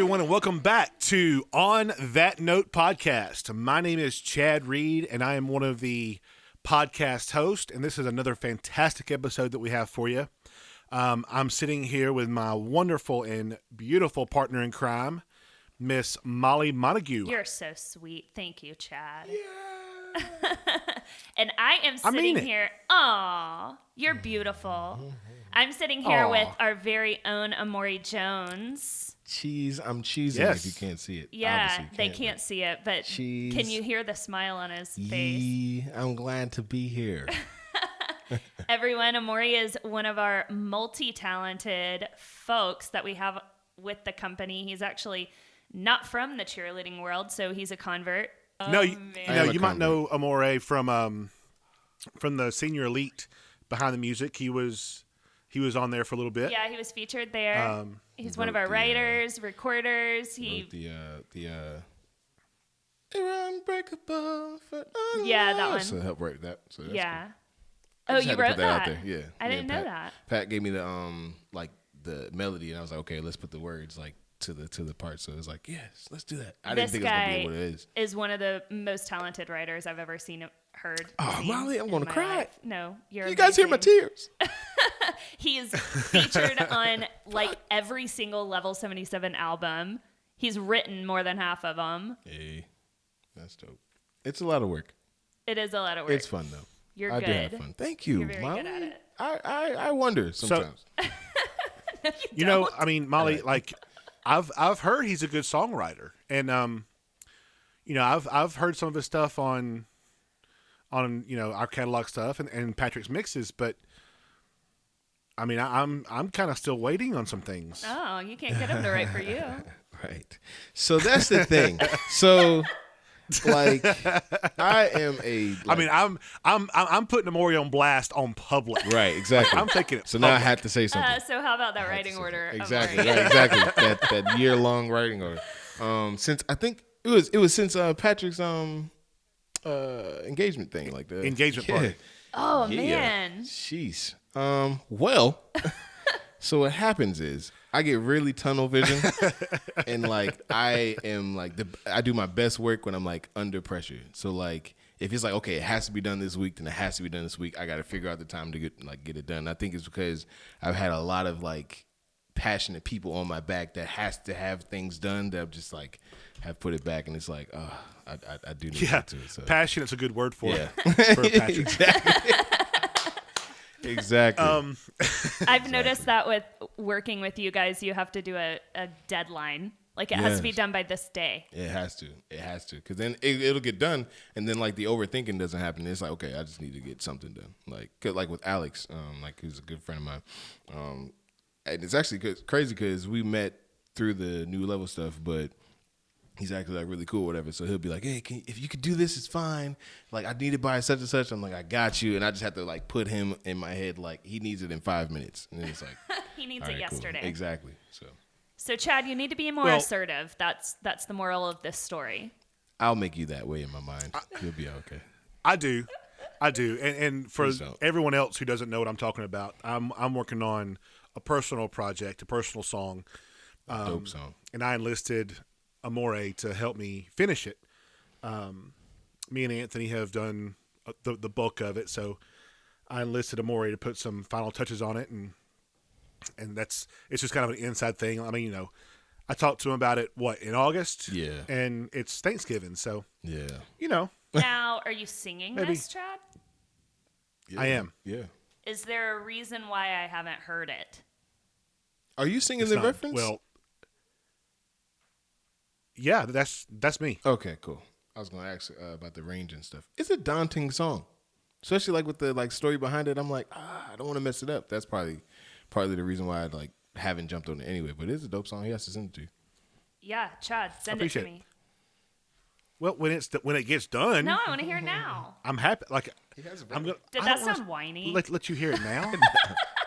everyone, and welcome back to On That Note podcast. My name is Chad Reed, and I am one of the podcast hosts, and this is another fantastic episode that we have for you. I'm sitting here with my wonderful and beautiful partner in crime, Miss Molly Montague. You're so sweet. Thank you, Chad. Yeah. And I am sitting here. Aw, you're beautiful. I'm sitting here with our very own Amore Jones. I'm cheesing if you can't see it. Yeah, they can't see it, but can you hear the smile on his face? I'm glad to be here. Everyone, Amore is one of our multi-talented folks that we have with the company. He's actually not from the cheerleading world, so he's a convert. You might know Amore from the Senior Elite Behind the Music. He was on there for a little bit. Yeah, he was featured there. He's one of our writers, recorders. He wrote the Unbreakable. Yeah, that one. So help write that. So that's yeah. cool. Oh, you wrote that? Out there. Yeah. I didn't know that. Pat gave me the the melody, and I was like, okay, let's put the words to the part. So it was like, yes, let's do that. I didn't think it was gonna be what it is one of the most talented writers I've ever heard. Oh, Molly, I'm gonna cry. Life. No, you're. You guys hear my tears? He is featured on every single Level 77 album. He's written more than half of them. Hey, that's dope. It's a lot of work. It is a lot of work. It's fun though. You're good. I do have fun. Thank you, You're very Molly. good at it. I wonder sometimes. No, you know, I mean, Molly, I've heard he's a good songwriter, and I've heard some of his stuff on our catalog stuff and Patrick's mixes, but I mean, I'm kind of still waiting on some things. Oh, you can't get him to write for you. Right. So that's the thing. So I am I mean, I'm putting Amore on blast on public. Right, exactly. I'm taking it. So public. now I have to say something. So how about that writing order? Exactly. Right, exactly. that year-long writing order. Since I think it was since Patrick's engagement thing, like the engagement party. Oh man. Jeez. Well, so what happens is I get really tunnel vision, and I am I do my best work when I'm under pressure. So if it's okay, it has to be done this week, then it has to be done this week. I got to figure out the time to get it done. I think it's because I've had a lot of passionate people on my back that has to have things done that I've just have put it back, and it's I do need to get to it. So. Passionate's a good word for it. For Patrick. Exactly. Exactly. I've noticed that with working with you guys, you have to do a deadline. It has to be done by this day. It has to. Because then it'll get done, and then the overthinking doesn't happen. It's okay, I just need to get something done. Like with Alex, who's a good friend of mine. And it's actually crazy because we met through the New Level stuff, but he's actually really cool, whatever. So he'll be like, "Hey, if you could do this, it's fine. I need it by such and such." I'm like, "I got you," and I just have to put him in my head he needs it in 5 minutes, and then it's he needs it yesterday. Cool. Exactly. So Chad, you need to be more assertive. That's the moral of this story. I'll make you that way in my mind. You'll be okay. I do, and for everyone else who doesn't know what I'm talking about, I'm working on a personal project, a personal song, dope song, and I enlisted Amore to help me finish it. Me and Anthony have done the bulk of it, so I enlisted Amore to put some final touches on it, and it's just kind of an inside thing. I mean, I talked to him about it in August, and it's Thanksgiving, so Now, are you singing this, Chad? Yeah. I am. Yeah. Is there a reason why I haven't heard it? Are you singing the reference? Well, yeah, that's me. Okay, cool. I was going to ask about the range and stuff. It's a daunting song, especially with the story behind it. I'm I don't want to mess it up. That's partly the reason why I haven't jumped on it anyway. But it's a dope song. He has to send it to you. Yeah, Chad, send it to me. Well, when it gets done. No, I want to hear it now. I'm happy. Did that sound whiny? Let you hear it now.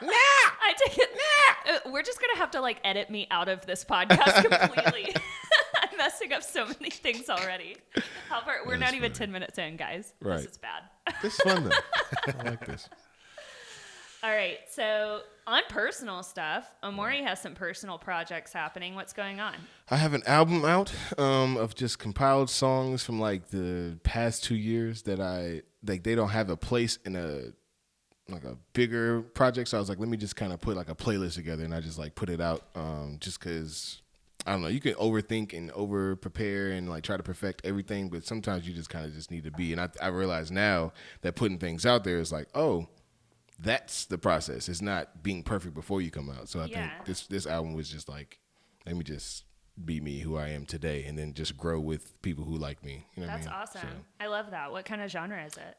Nah. I take it. Nah. We're just gonna have to edit me out of this podcast completely. I'm messing up so many things already. We're not even 10 minutes in, guys. Right. This is bad. This is fun though. I like this. All right. So on personal stuff, Amore has some personal projects happening. What's going on? I have an album out of just compiled songs from like the past 2 years that they don't have a place in a bigger project. So I was like, let me just kind of put like a playlist together, and I just like put it out just because I don't know, you can overthink and over prepare and like try to perfect everything, but sometimes you just kind of just need to be. And I realize now that putting things out there is like, oh, that's the process. It's not being perfect before you come out. So I think this album was just like, let me just be me, who I am today, and then just grow with people who like me. You know That's what I mean? awesome. So, I love that. What kind of genre is it?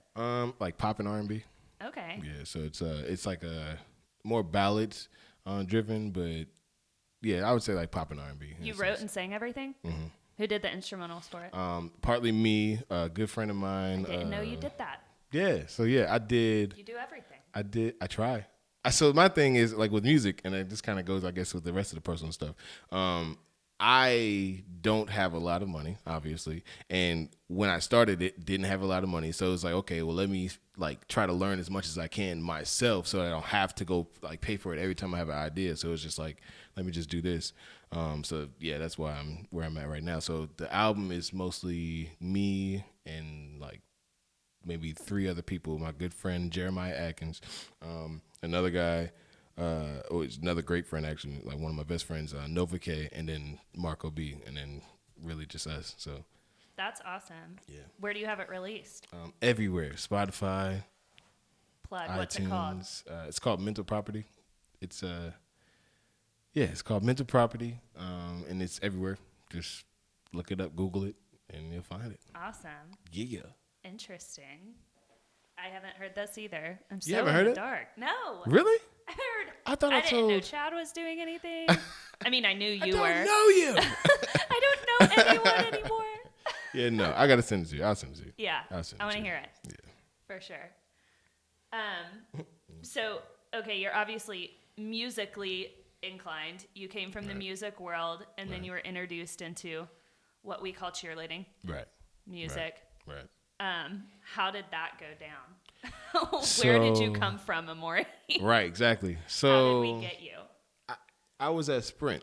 like pop and R&B. Okay. Yeah, so it's like a more ballads driven, but yeah, I would say like pop and R&B. You wrote and sang everything? Mm-hmm. Who did the instrumentals for it? Partly me, a good friend of mine. I didn't know you did that. Yeah, so yeah, I did. You do everything. I try. So my thing is like with music, and it just kind of goes, I guess, with the rest of the personal stuff. I don't have a lot of money, obviously, and when I started it, didn't have a lot of money. So it's like, okay, well, let me like try to learn as much as I can myself, so I don't have to go like pay for it every time I have an idea. So it's just like, let me just do this. So yeah, that's why I'm where I'm at right now. So the album is mostly me and like maybe 3 other people. My good friend Jeremiah Atkins, another guy, it's another great friend actually, like one of my best friends, Nova K, and then Marco B, and then really just us. So that's awesome. Yeah. Where do you have it released? Everywhere. Spotify. Plug. iTunes. What's it called? It's called Mental Property. It's it's called Mental Property, and it's everywhere. Just look it up, Google it, and you'll find it. Awesome. Yeah. Interesting. I haven't heard this either. I'm so You haven't in heard the it? dark. No. Really? I heard. I thought I didn't know Chad was doing anything. I mean, I knew you were. I don't know you. I don't know anyone anymore. Yeah, no. I got to send it to you. I'll send it to you. Yeah. I'll send it I want to to you. hear it. Yeah. For sure. So, okay, you're obviously musically inclined. You came from the music world, and then you were introduced into what we call cheerleading. Right. Music. Right. How did that go down? Where did you come from, Amore? Right, exactly. How So did we get you? I was at Sprint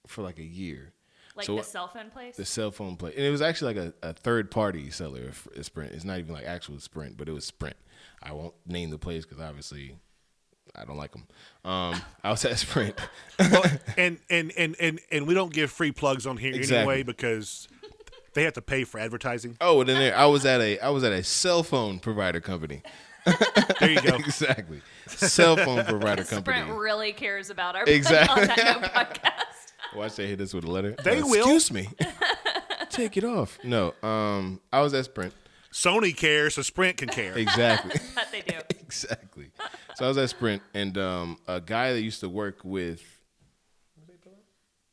for like a year. Like So the cell phone place? The cell phone place. And it was actually like a third-party seller at Sprint. It's not even like actual Sprint, but it was Sprint. I won't name the place because obviously I don't like them. I was at Sprint. Well, and we don't give free plugs on here anyway because they have to pay for advertising. Oh, and then I was at a cell phone provider company. There you go. Exactly. Cell phone provider company. Sprint really cares about our Exactly. On That Note podcast. Watch they hit us with a letter. They will. Excuse me. Take it off. No. I was at Sprint. Sony cares, so Sprint can care. Exactly. That they do. Exactly. So I was at Sprint, and a guy that used to work with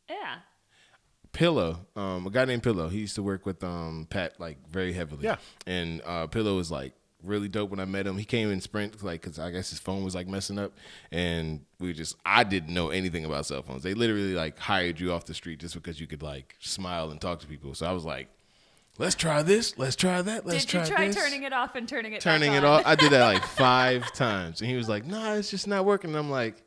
Yeah. Pillow, a guy named Pillow. He used to work with Pat like very heavily. Yeah. And Pillow was like really dope when I met him. He came in Sprint like because I guess his phone was like messing up, and I didn't know anything about cell phones. They literally like hired you off the street just because you could like smile and talk to people. So I was like, let's try this. Let's try that. Let's try this. Did you try turning it off and turning it Turning back it on? off. I did that like 5 times, and he was like, "Nah, it's just not working." And I'm like,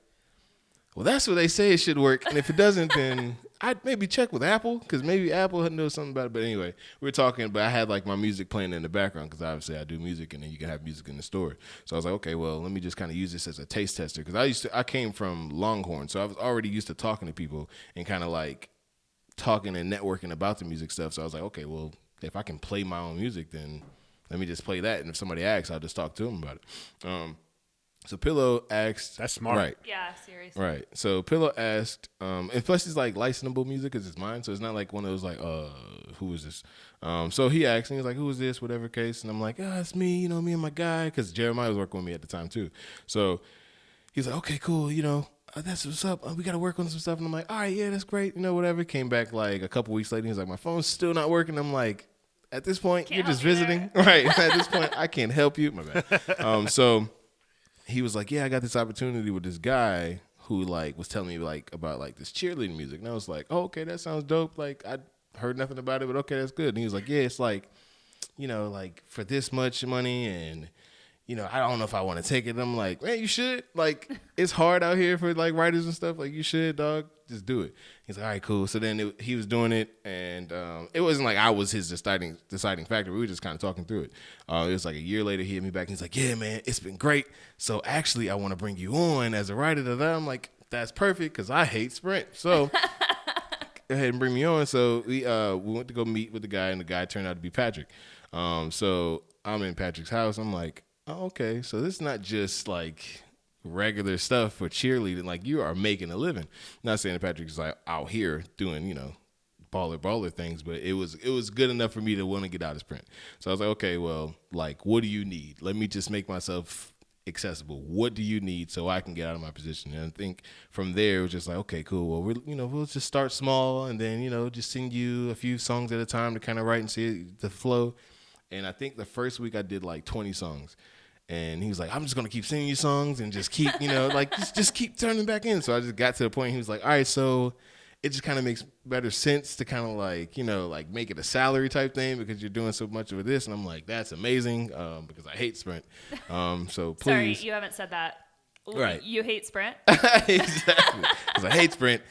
"Well, that's what they say it should work, and if it doesn't, then I'd maybe check with Apple because maybe Apple knows something about it." But anyway, we were talking, but I had like my music playing in the background because obviously I do music, and then you can have music in the store. So I was like, okay, well, let me just kind of use this as a taste tester because I came from Longhorn, so I was already used to talking to people and kind of like talking and networking about the music stuff. So I was like, okay, well, if I can play my own music, then let me just play that. And if somebody asks, I'll just talk to them about it. So Pillow asked. That's smart. Right. Yeah, seriously. Right. So Pillow asked, and plus it's like licensable music because it's mine. So it's not like one of those like, who is this? So he asked, and he was like, who is this? Whatever case. And I'm like, it's me, me and my guy. Because Jeremiah was working with me at the time too. So he's like, okay, cool. That's what's up. We got to work on some stuff. And I'm like, all right, yeah, that's great. Whatever. Came back like a couple weeks later. He's like, my phone's still not working. I'm like, at this point, Can't you're just help you visiting. Right. At this point, I can't help you. My bad. So he was like, yeah, I got this opportunity with this guy who like was telling me like about like this cheerleading music. And I was like, oh, okay, that sounds dope. Like I heard nothing about it, but okay, that's good. And he was like, yeah, it's like, like for this much money and I don't know if I want to take it. And I'm like, man, you should. Like, it's hard out here for like writers and stuff. Like, you should, dog. Just do it. He's like, all right, cool. So then he was doing it, and it wasn't like I was his deciding factor. We were just kind of talking through it. It was like a year later, he hit me back. And he's like, yeah, man, it's been great. So actually, I want to bring you on as a writer. I'm like, that's perfect because I hate Sprint. So go ahead and bring me on. So we went to go meet with the guy, and the guy turned out to be Patrick. So I'm in Patrick's house. I'm like, oh, okay. So this is not just like regular stuff for cheerleading. Like, you are making a living. Not saying that Patrick's like out here doing, baller things, but it was good enough for me to want to get out of Sprint. So I was like, okay, well, like, what do you need? Let me just make myself accessible. What do you need so I can get out of my position? And I think from there it was just like, okay, cool. Well, we'll just start small, and then just sing you a few songs at a time to kind of write and see the flow. And I think the first week I did like 20 songs, and he was like, I'm just gonna keep singing you songs and just keep just keep turning back in. So I just got to the point. He was like, all right, so it just kind of makes better sense to kind of like, like make it a salary type thing because you're doing so much of this. And I'm like, that's amazing, because I hate Sprint. So please. Sorry, you haven't said that. Right. You hate Sprint? Exactly. Because I hate Sprint.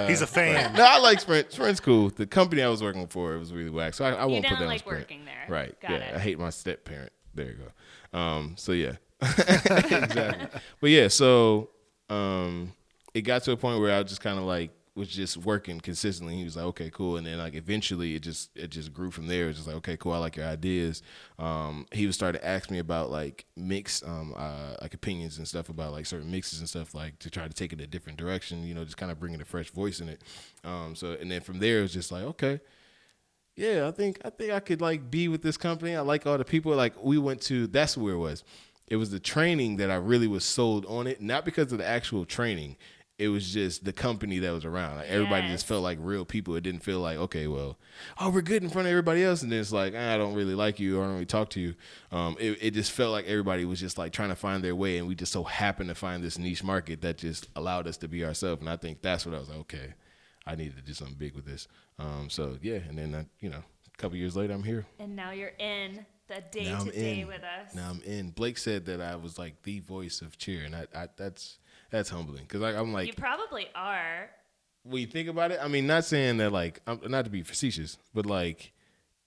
He's a fan. No, I like Sprint. Sprint's cool. The company I was working for, it was really whack. So I won't put that on Sprint. You didn't like working there. Right. Got it. I hate my step parent. There you go. So yeah. Exactly. But yeah, so it got to a point where I just kind of like was just working consistently. He was like, okay, cool. And then like eventually it just grew from there. It was just like, okay, cool, I like your ideas. He was starting to ask me about like mix like opinions and stuff about like certain mixes and stuff, like to try to take it a different direction, just kind of bringing a fresh voice in it. So and then from there it was just like, okay, yeah, I think I could like be with this company. I like all the people. Like we went to, that's where it was. It was the training that I really was sold on it, not because of the actual training. It was just the company that was around. Like everybody just felt like real people. It didn't feel like, okay, well, we're good in front of everybody else, and then it's like, I don't really like you or I don't really talk to you. It just felt like everybody was just like trying to find their way, and we just so happened to find this niche market that just allowed us to be ourselves. And I think that's what I was like, okay, I needed to do something big with this. So yeah, and then a couple years later, I'm here. And now you're in the day-to-day with us. Now I'm in. Blake said that I was like the voice of cheer, and that's humbling because I'm like, you probably are. When you think about it, I mean, not saying that like, not to be facetious, but like,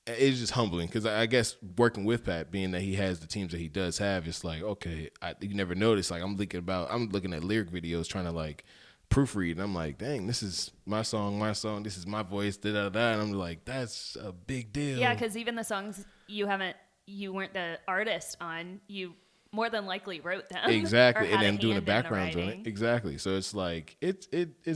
it's just humbling because I guess working with Pat, being that he has the teams that he does have, it's like, okay, you never notice. Like I'm looking at lyric videos trying to like proofread, and I'm like, dang, this is my song, this is my voice, da da da, and I'm like, that's a big deal. Yeah, because even the songs you weren't the artist on, you more than likely wrote them. Exactly, and then doing the backgrounds on it. Exactly, so it's like it's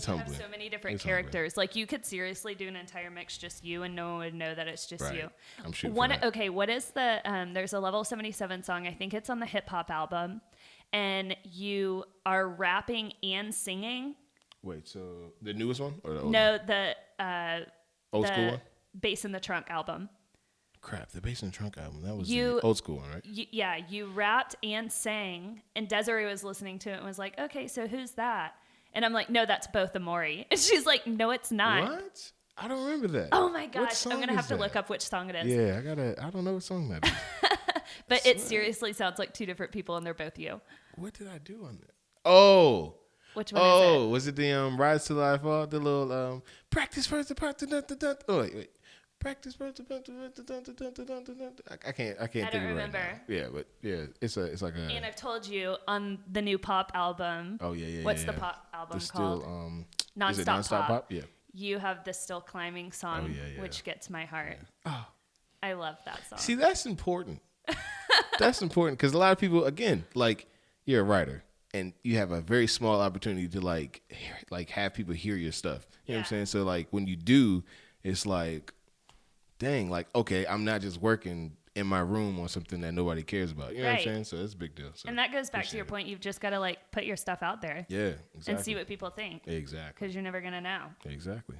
humbling. You have so many different characters. Humbling. Like you could seriously do an entire mix just you, and no one would know that it's just you. I'm shooting for that. Okay, what is the? There's a Level 77 song. I think it's on the hip hop album, and you are rapping and singing. Wait, so the newest one or the old No, one? the old school one? Bass in the Trunk album. Crap, the Bass in the Trunk album. That was the old school one, right? You rapped and sang, and Desiree was listening to it and was like, okay, so who's that? And I'm like, no, that's both Amore. And she's like, no, it's not. What? I don't remember that. Oh my gosh, I'm going to have to look up which song it is. Yeah, I don't know what song that is. But it seriously sounds like two different people, and they're both you. What did I do on that? Oh. Which one is it? Oh, was it the Rise to Life? The little practice first. Oh wait. Practice first. I can't think of it remember. Right now. Yeah, but yeah, it's like a. And I've told you on the new pop album. Oh yeah. What's the pop album called? Nonstop, is it Nonstop Pop? Yeah. You have the Still Climbing song, which gets my heart. Yeah. Oh. I love that song. See, that's important. That's important because a lot of people, again, like you're a writer. And you have a very small opportunity to like have people hear your stuff. You know what I'm saying? So like when you do, it's like, dang, like, okay, I'm not just working in my room on something that nobody cares about. You know what I'm saying? So it's a big deal. So and that goes back to your point. You've just got to like put your stuff out there. Yeah, exactly. And see what people think. Exactly. Because you're never going to know. Exactly.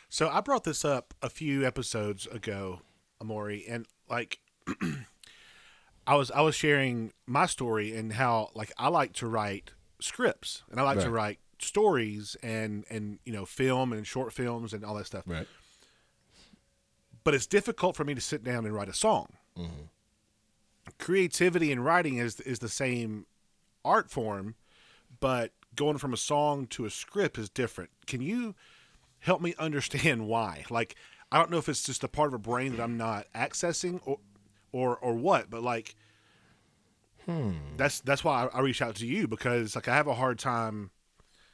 So I brought this up a few episodes ago, Amore, and like I was sharing my story and how like I like to write scripts and I like to write stories and film and short films and all that stuff. Right. But it's difficult for me to sit down and write a song. Mm-hmm. creativity in writing is the same art form, but going from a song to a script is different. Can you help me understand why? Like, I don't know if it's just a part of a brain that I'm not accessing or what, but like that's why I reached out to you, because like I have a hard time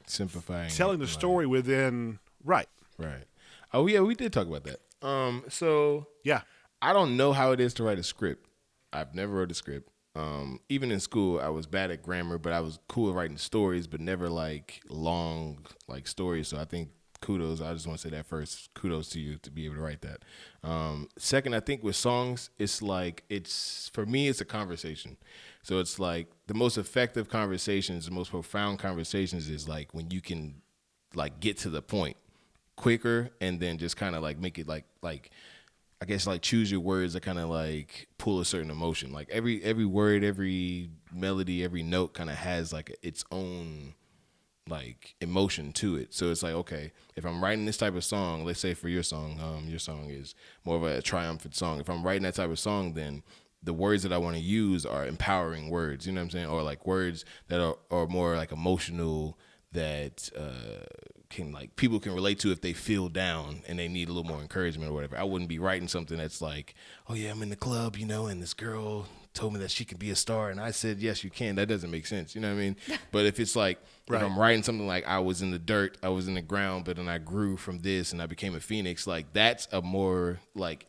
simplifying telling the story within right. Oh yeah, we did talk about that. So Yeah. I don't know how it is to write a script. I've never wrote a script. Even in school, I was bad at grammar, but I was cool at writing stories, but never like long like stories. So I think kudos. I just want to say that first. Kudos to you to be able to write that. Second, I think with songs, it's like for me, it's a conversation. So it's like the most effective conversations, the most profound conversations is like when you can like get to the point quicker and then just kind of like make it like I guess like choose your words that kind of like pull a certain emotion. Like every word, every melody, every note kind of has like its own like emotion to it. So it's like, okay, if I'm writing this type of song, let's say for your song is more of a triumphant song. If I'm writing that type of song, then the words that I want to use are empowering words, you know what I'm saying? Or like words that are more like emotional, that can like people can relate to if they feel down and they need a little more encouragement or whatever. I wouldn't be writing something that's like, oh yeah, I'm in the club, and this girl told me that she could be a star and I said, yes, you can. That doesn't make sense. You know what I mean? But if it's like, right. If I'm writing something like I was in the dirt, I was in the ground, but then I grew from this and I became a phoenix, like that's a more like,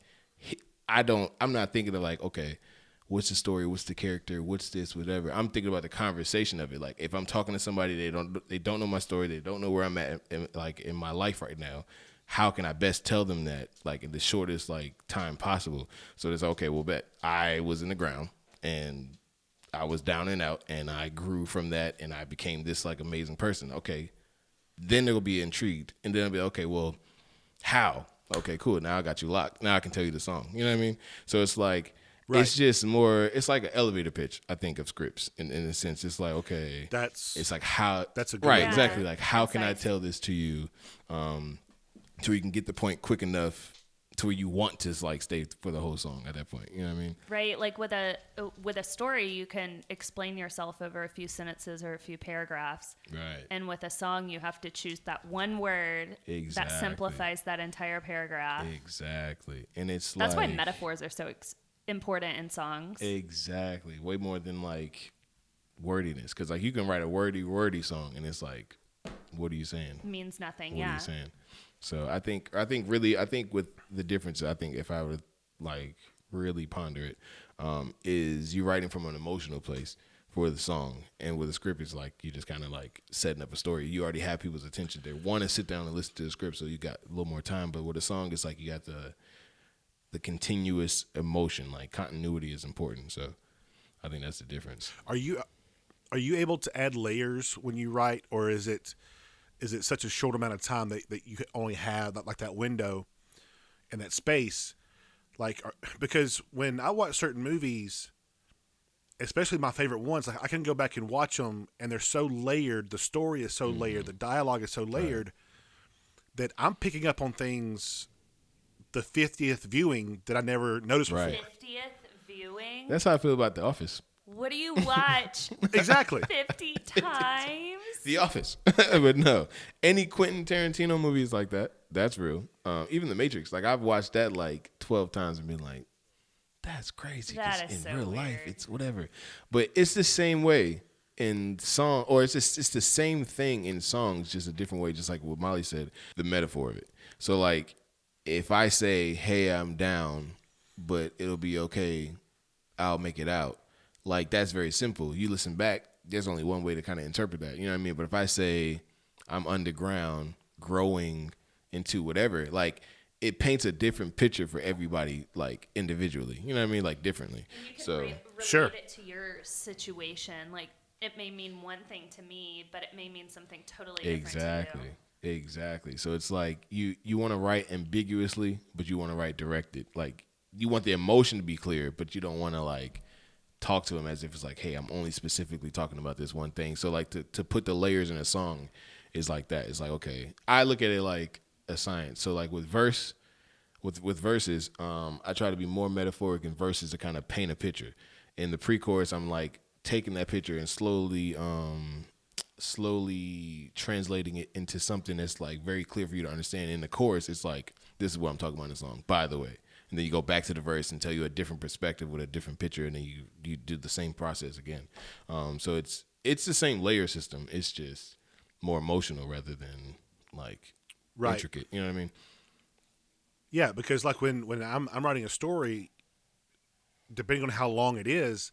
I'm not thinking of like, okay, what's the story? What's the character? What's this? Whatever. I'm thinking about the conversation of it. Like if I'm talking to somebody, they don't know my story. They don't know where I'm at in my life right now. How can I best tell them that like in the shortest like time possible? So it's okay. Well, bet I was in the ground and I was down and out and I grew from that and I became this like amazing person. Okay. Then they'll be intrigued and then I'll be okay. Well, how? Okay, cool. Now I got you locked. Now I can tell you the song. You know what I mean? So it's like, right. It's just more, it's like an elevator pitch, I think, of scripts in a sense. It's like, okay, it's like how, that's a good right, exactly. Like, how can I tell this to you so you can get the point quick enough to where you want to like stay for the whole song at that point. You know what I mean? Right. Like with a story, you can explain yourself over a few sentences or a few paragraphs. Right. And with a song, you have to choose that one word that simplifies that entire paragraph. Exactly. And it's that's why metaphors are so important in songs. Exactly. Way more than like wordiness. Because like you can write a wordy song and it's like, what are you saying? Means nothing. What are you saying? So I think with the difference, I think if I would like really ponder it, is you writing from an emotional place for the song, and with a script, it's like you just kind of like setting up a story. You already have people's attention. They want to sit down and listen to the script, so you got a little more time. But with a song, it's like you got the continuous emotion, like continuity is important. So I think that's the difference. Are you able to add layers when you write, or is it such a short amount of time that you only have that window and that space? Like, because when I watch certain movies, especially my favorite ones, like I can go back and watch them and they're so layered. The story is so layered. The dialogue is so layered that I'm picking up on things the 50th viewing that I never noticed before. 50th viewing? That's how I feel about The Office. What do you watch? Exactly. 50 times? The Office. But no, any Quentin Tarantino movies like that, that's real. Even The Matrix, like I've watched that like 12 times and been like, that's crazy. That is in so real weird. life, it's whatever. But it's the same way in song, or it's the same thing in songs, just a different way, just like what Molly said, the metaphor of it. So like, if I say, hey, I'm down, but it'll be okay, I'll make it out. Like, that's very simple. You listen back, there's only one way to kind of interpret that. You know what I mean? But if I say I'm underground, growing into whatever, like, it paints a different picture for everybody, like, individually. You know what I mean? Like, differently. And you can so relate it to your situation. Like, it may mean one thing to me, but it may mean something totally different to you. Exactly. So it's like you want to write ambiguously, but you want to write directed. Like, you want the emotion to be clear, but you don't want to, like, talk to them as if it's like, hey, I'm only specifically talking about this one thing. So like to put the layers in a song is like that. It's like, okay, I look at it like a science. So like with verses, I try to be more metaphoric in verses to kind of paint a picture. In the pre-chorus, I'm like taking that picture and slowly translating it into something that's like very clear for you to understand. In the chorus, it's like, this is what I'm talking about in the song, by the way. And then you go back to the verse and tell you a different perspective with a different picture, and then you do the same process again. So it's the same layer system. It's just more emotional rather than like intricate. You know what I mean? Yeah, because like when I'm writing a story, depending on how long it is,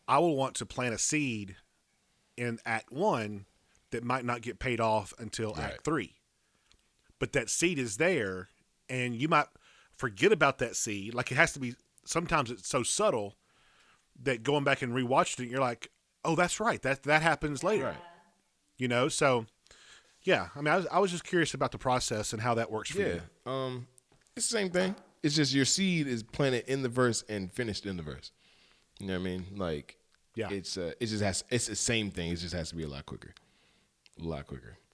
I will want to plant a seed in Act 1 that might not get paid off until Act 3. But that seed is there, and you might forget about that seed. Like, it has to be, sometimes it's so subtle that going back and rewatching it, you're like, oh, that's right. That happens later. Right. You know, so yeah. I mean, I was just curious about the process and how that works for you. It's the same thing. It's just your seed is planted in the verse and finished in the verse. You know what I mean? Like, it's the same thing. It just has to be a lot quicker.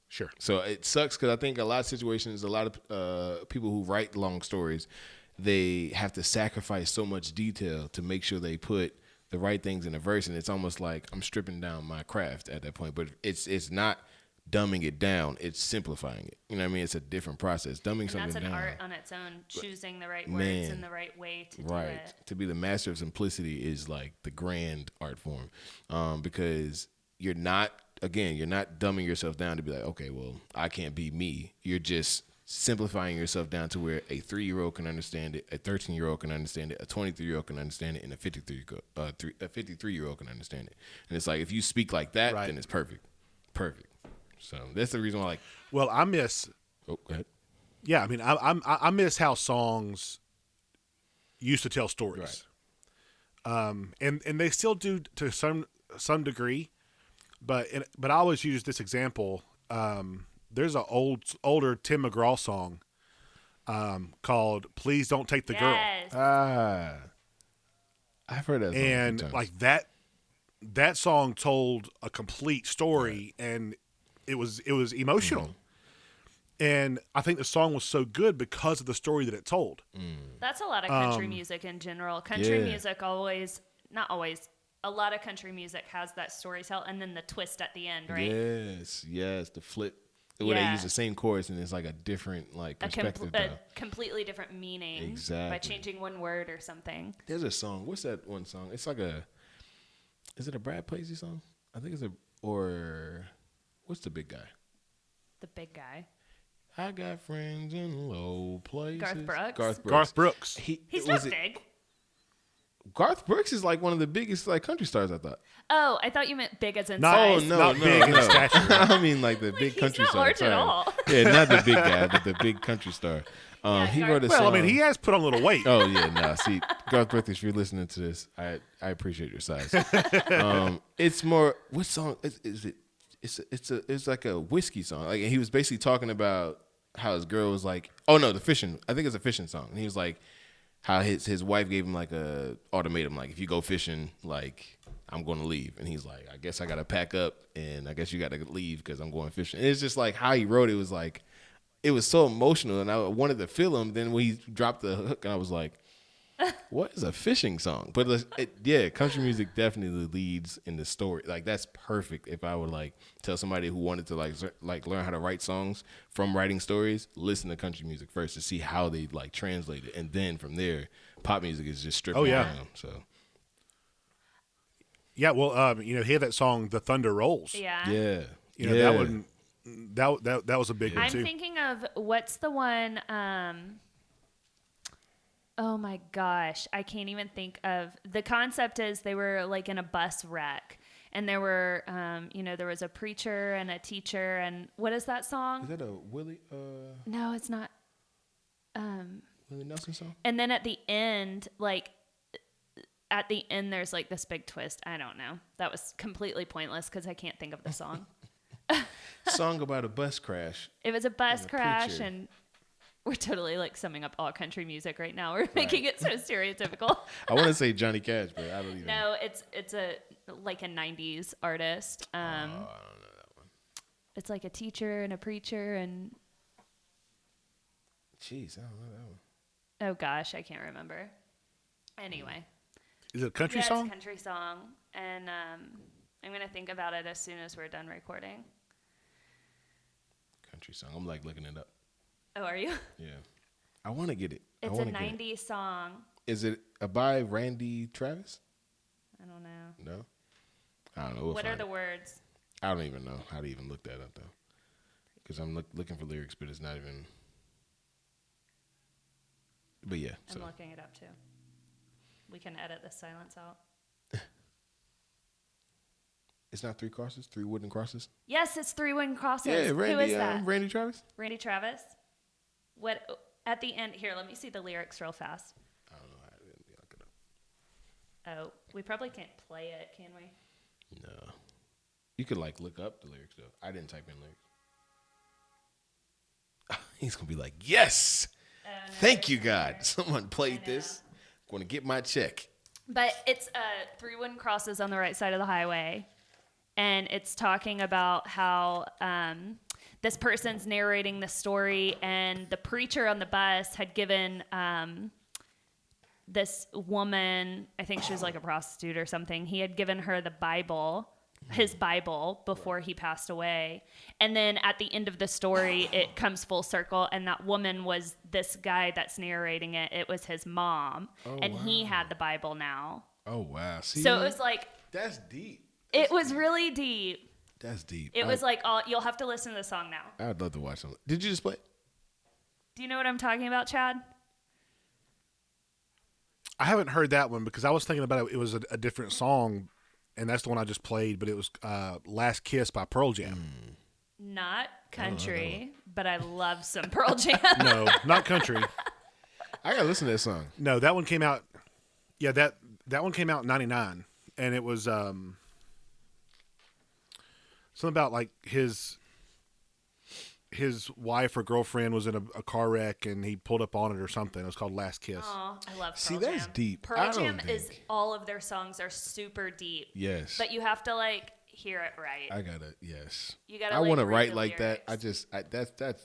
Sure. So it sucks because I think a lot of situations, a lot of people who write long stories, they have to sacrifice so much detail to make sure they put the right things in a verse, and it's almost like I'm stripping down my craft at that point. But it's not dumbing it down, it's simplifying it. You know what I mean? It's a different process. Dumbing something down. That's an art on its own, choosing the right words and the right way to do it. To be the master of simplicity is like the grand art form, because you're not dumbing yourself down to be like, okay, well, I can't be me. You're just simplifying yourself down to where a 3-year-old can understand it, a 13-year-old can understand it, a 23-year-old can understand it, and a 53-year-old can understand it. And it's like, if you speak like that, then it's perfect. So that's the reason why, like, well, I miss. Oh, go ahead. Yeah, I mean, I miss how songs used to tell stories, and they still do to some degree, but I always use this example. There's an older Tim McGraw song called "Please Don't Take the Girl." I've heard that song and like that song told a complete story, and it was emotional. Mm-hmm. And I think the song was so good because of the story that it told. That's a lot of country music in general. Country music always, not always, a lot of country music has that storytell and then the twist at the end, right? Yes, the flip. Where they use the same chorus and it's like a different like perspective. A completely different meaning. Exactly. By changing one word or something. There's a song. What's that one song? It's like is it a Brad Paisley song? I think or what's the big guy? The big guy. I got friends in low places. Garth Brooks. He's not big. Garth Brooks is like one of the biggest like country stars, I thought. Oh, I thought you meant big as in size. Not big in stature. I mean like the big country star. He's not large at all. Yeah, not the big guy, but the big country star. He wrote a song. Well, I mean, he has put on a little weight. Oh yeah, no. See, Garth Brooks, if you're listening to this, I appreciate your size. It's more. What song is it? It's like a whiskey song. Like, and he was basically talking about how his girl was like, oh no, the fishing. I think it's a fishing song. And he was like, how his wife gave him like a ultimatum, like if you go fishing, like I'm going to leave. And he's like, I guess I got to pack up, and I guess you got to leave because I'm going fishing. And it's just like how he wrote it was like, it was so emotional, and I wanted to feel him. Then when he dropped the hook, and I was like, what is a fishing song? But country music definitely leads in the story. Like that's perfect. If I would like tell somebody who wanted to like learn how to write songs from writing stories, listen to country music first to see how they like translate it, and then from there, pop music is just stripped down. So yeah, well, he had that song "The Thunder Rolls." Yeah. That one. That was a big one too. I'm thinking of what's the one. Oh my gosh, I can't even think of. The concept is they were like in a bus wreck, and there were, there was a preacher and a teacher, and what is that song? Is that a Willie? No, it's not. Willie Nelson song. And then at the end, there's like this big twist. I don't know. That was completely pointless because I can't think of the song. Song about a bus crash. It was a bus crash, and we're totally like summing up all country music right now. We're making it so stereotypical. I want to say Johnny Cash, but I don't even. No, it's a 90s artist. I don't know that one. It's like a teacher and a preacher and. Jeez, I don't know that one. Oh gosh, I can't remember. Anyway. Is it a country Yeah, song? it's a country song. And I'm going to think about it as soon as we're done recording. Country song. I'm like looking it up. Oh, are you? Yeah. I want to get it. It's a 90s song. Is it by Randy Travis? I don't know. No? I don't know. What are the words? I don't even know how to even look that up, though. Because I'm looking for lyrics, but it's not even... But yeah. I'm looking it up, too. We can edit the silence out. It's not 3 crosses? 3 wooden crosses? Yes, it's 3 wooden crosses. Yeah, Randy, who is that? Randy Travis? Randy Travis? What? At the end, here, let me see the lyrics real fast. I don't know how to look it up. Oh, we probably can't play it, can we? No. You could like look up the lyrics, though. I didn't type in lyrics. He's going to be like, yes! Oh, no, Thank you, God. Someone played this. I'm going to get my check. But it's 3 wooden crosses on the right side of the highway. And it's talking about how this person's narrating the story, and the preacher on the bus had given this woman, I think she was like a prostitute or something, he had given her the Bible, his Bible, before he passed away. And then at the end of the story, it comes full circle, and that woman was this guy that's narrating it. It was his mom, he had the Bible now. Oh, wow. See, so it was like... That's deep. It was really deep. That's deep. It was like, you'll have to listen to the song now. I'd love to watch something. Did you just play it? Do you know what I'm talking about, Chad? I haven't heard that one because I was thinking about it. It was a different song, and that's the one I just played, but it was Last Kiss by Pearl Jam. Not country, but I love some Pearl Jam. No, not country. I got to listen to that song. No, that one came out. Yeah, that one came out in 99, and it was something about like his wife or girlfriend was in a car wreck, and he pulled up on it or something. It was called Last Kiss. Oh, I love Pearl See, Jam. that's deep. Pearl Jam is, all of their songs are super deep. Yes. But you have to like hear it right. I got to, yes. You gotta, I like, want to read write the like lyrics. that.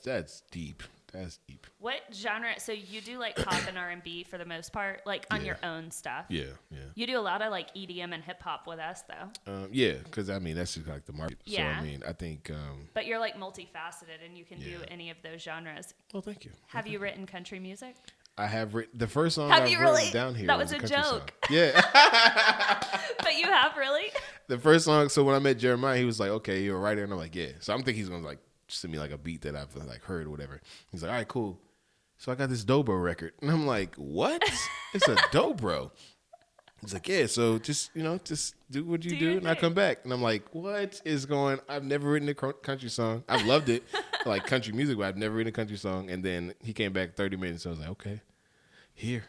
That's deep. That's deep. What genre? So you do like pop and R&B for the most part, like on your own stuff. Yeah, yeah. You do a lot of like EDM and hip hop with us, though. Yeah, because I mean that's just like the market. Yeah. So I mean, I think. But you're like multifaceted, and you can do any of those genres. Well, thank you. Have you written country music? I have written the first song Have I've you written really? down here. That was a a country joke. Song. Yeah. But you have really? The first song. So when I met Jeremiah, he was like, "Okay, you're a writer," and I'm like, "Yeah." So I'm thinking he's gonna like send me like a beat that I've like heard or whatever. He's like, "All right, cool." So I got this Dobro record, and I'm like, "What? It's a Dobro." He's like, "Yeah." So just do what you do, and I come back, and I'm like, "What is going?" I've never written a country song. I've loved it, like country music, but I've never written a country song. And then he came back 30 minutes, so I was like, "Okay, here."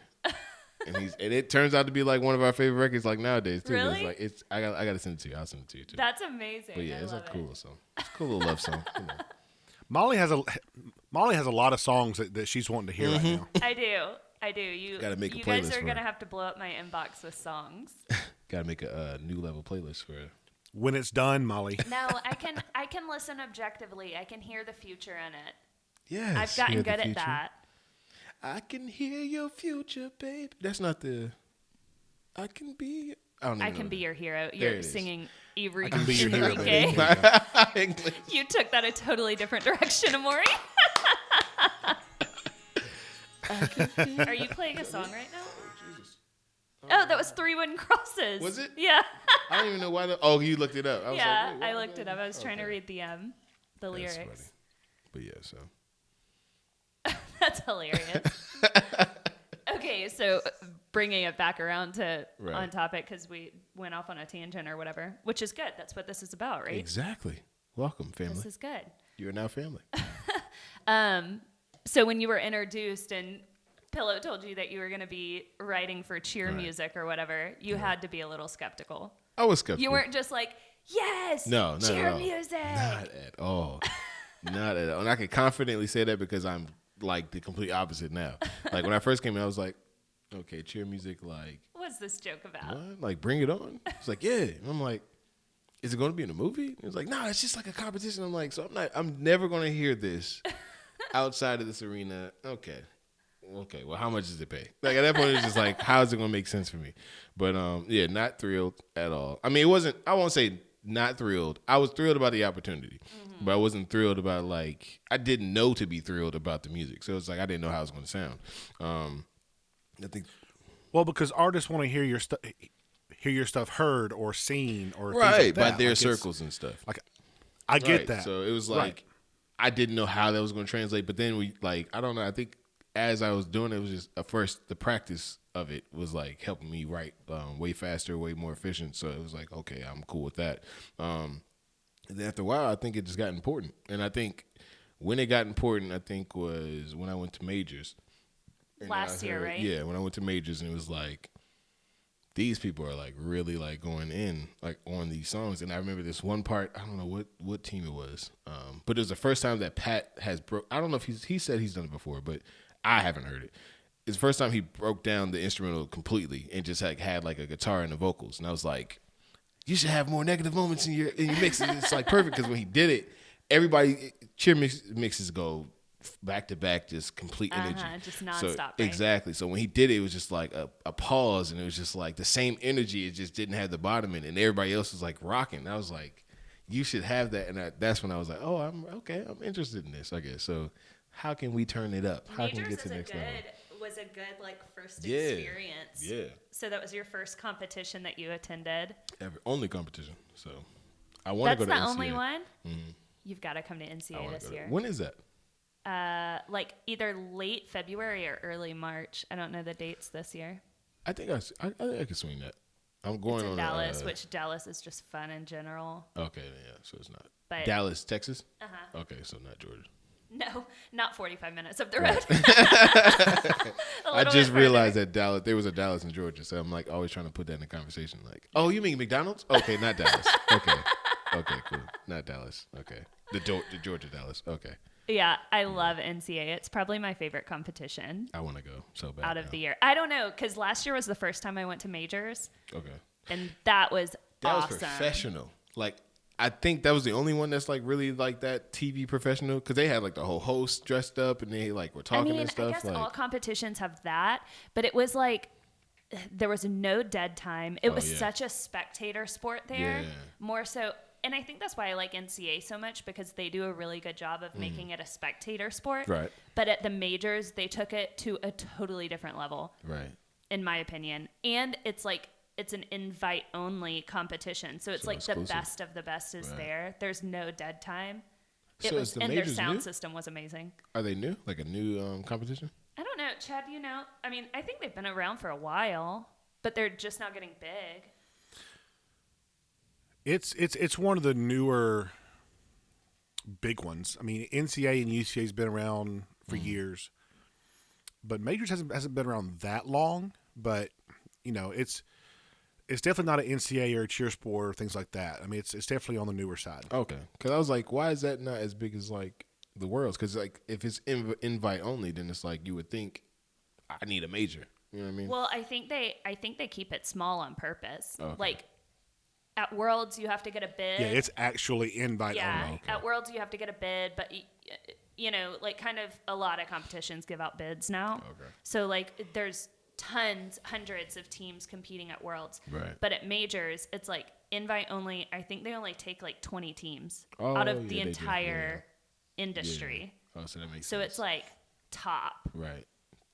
And it turns out to be like one of our favorite records, like nowadays too. Really? It's like I got to send it to you. I'll send it to you too. That's amazing. But yeah, it's a love cool song. It's a cool little love song. You know. Molly has a lot of songs that she's wanting to hear right now. I do. You Gotta make a you guys playlist are for gonna her. have to blow up my inbox with songs. Got to make a new level playlist for her. When it's done, Molly. No, I can listen objectively. I can hear the future in it. Yes, I've gotten hear the good at future. that. I can hear your future, babe. That's not the. I can be. I don't even I can know be that. your hero. There You're it is. singing I can be your hero, Enrique. baby. English. You took that a totally different direction, Amore. Are you playing a song right now? Oh, that was 3 Wooden Crosses. Was it? Yeah. I don't even know why. Oh, you looked it up. I was Yeah, like, wait, I what? looked it up. I was trying to read the That's lyrics. funny. But yeah, so. That's hilarious. Okay, so bringing it back around to on topic because we went off on a tangent or whatever, which is good. That's what this is about, right? Exactly. Welcome, family. This is good. You are now family. So when you were introduced and Pillow told you that you were going to be writing for cheer music or whatever, you had to be a little skeptical. I was skeptical. You weren't just like, yes, No, not cheer at all. music. Not at all. Not at all. And I can confidently say that because I'm like the complete opposite now. Like when I first came in, I was like, okay, cheer music, like. What's this joke about? What? Like, bring it on. It's like, yeah. And I'm like, is it going to be in a movie? It's like, no, it's just like a competition. I'm like, so I'm never going to hear this outside of this arena. Okay. okay, well, how much does it pay? Like at that point, it's just like, how is it gonna make sense for me? But yeah, not thrilled at all. I mean, it wasn't. I won't say not thrilled. I was thrilled about the opportunity, but I wasn't thrilled about like I didn't know to be thrilled about the music. So it's like I didn't know how it was gonna sound. I think. Well, because artists want to hear your stuff heard or seen or right things like by that. their like circles and stuff. Like I get right. that. So it was like I didn't know how that was going to translate. But then we like I don't know. I think as I was doing it, was just at first the practice of it was like helping me write way faster, way more efficient. So it was like okay, I'm cool with that. And then after a while, I think it just got important. And I think when it got important, I think was when I went to majors. Last year, right? Yeah, when I went to majors, and it was like these people are like really like going in like on these songs. And I remember this one part. I don't know what team it was, but it was the first time that Pat has broke. I don't know if he said he's done it before, but I haven't heard it. It's the first time he broke down the instrumental completely and just like had like a guitar and the vocals. And I was like, you should have more negative moments in your mixes. It's like perfect because when he did it, everybody cheer mixes go back to back, just complete energy, just nonstop. So, right? exactly. So when he did it, it was just like a pause, and it was just like the same energy. It just didn't have the bottom in it, and everybody else was like rocking. I was like, you should have that, and that's when I was like, oh, I'm interested in this, I guess. So how can we turn it up? How can we get to the next level? Was a good like first experience. Yeah. So that was your first competition that you attended. Only competition. So I want to go to NCAA. That's the only one. Mm-hmm. You've got to come to NCAA this year. When is that? Like either late February or early March. I don't know the dates this year. I think I can swing that. I'm going it's in on Dallas, which Dallas is just fun in general. Okay, yeah, so it's not. But, Dallas, Texas? Uh-huh. Okay, so not Georgia. No, not 45 minutes up the road. I just realized that there was a Dallas in Georgia, so I'm like always trying to put that in the conversation. Like, oh, you mean McDonald's? Okay, not Dallas. Okay, cool, not Dallas. Okay, the Georgia Dallas. Okay. Yeah, I love NCAA. It's probably my favorite competition. I want to go so bad. Out of the year. I don't know, because last year was the first time I went to majors. Okay. And that was awesome. Was professional. Like, I think that was the only one that's like really like that TV professional, because they had like the whole host dressed up and they like were talking and stuff. I guess like, all competitions have that, but it was like there was no dead time. It was such a spectator sport there, more so. And I think that's why I like NCAA so much, because they do a really good job of making it a spectator sport. Right. But at the majors, they took it to a totally different level. Right. In my opinion. And it's like, it's an invite-only competition. So it's like exclusive. The best of the best is there. There's no dead time. And their sound system was amazing. Are they new? Like a new competition? I don't know. Chad, you know? I mean, I think they've been around for a while, but they're just now getting big. It's one of the newer big ones. I mean, NCAA and UCA has been around for years, but majors hasn't been around that long. But you know, it's definitely not an NCAA or a cheer sport or things like that. I mean, it's definitely on the newer side. Okay, because I was like, why is that not as big as like the Worlds? Because like if it's invite only, then it's like you would think I need a major. You know what I mean? Well, I think they keep it small on purpose. Okay. Like. At Worlds, you have to get a bid. Yeah, it's actually invite only. Okay. At Worlds, you have to get a bid, but you know, like kind of a lot of competitions give out bids now. Okay. So like there's hundreds of teams competing at Worlds. Right. But at majors, it's like invite only. I think they only take like 20 teams out of the entire industry. Yeah. Oh, so that makes so sense. It's like top. Right.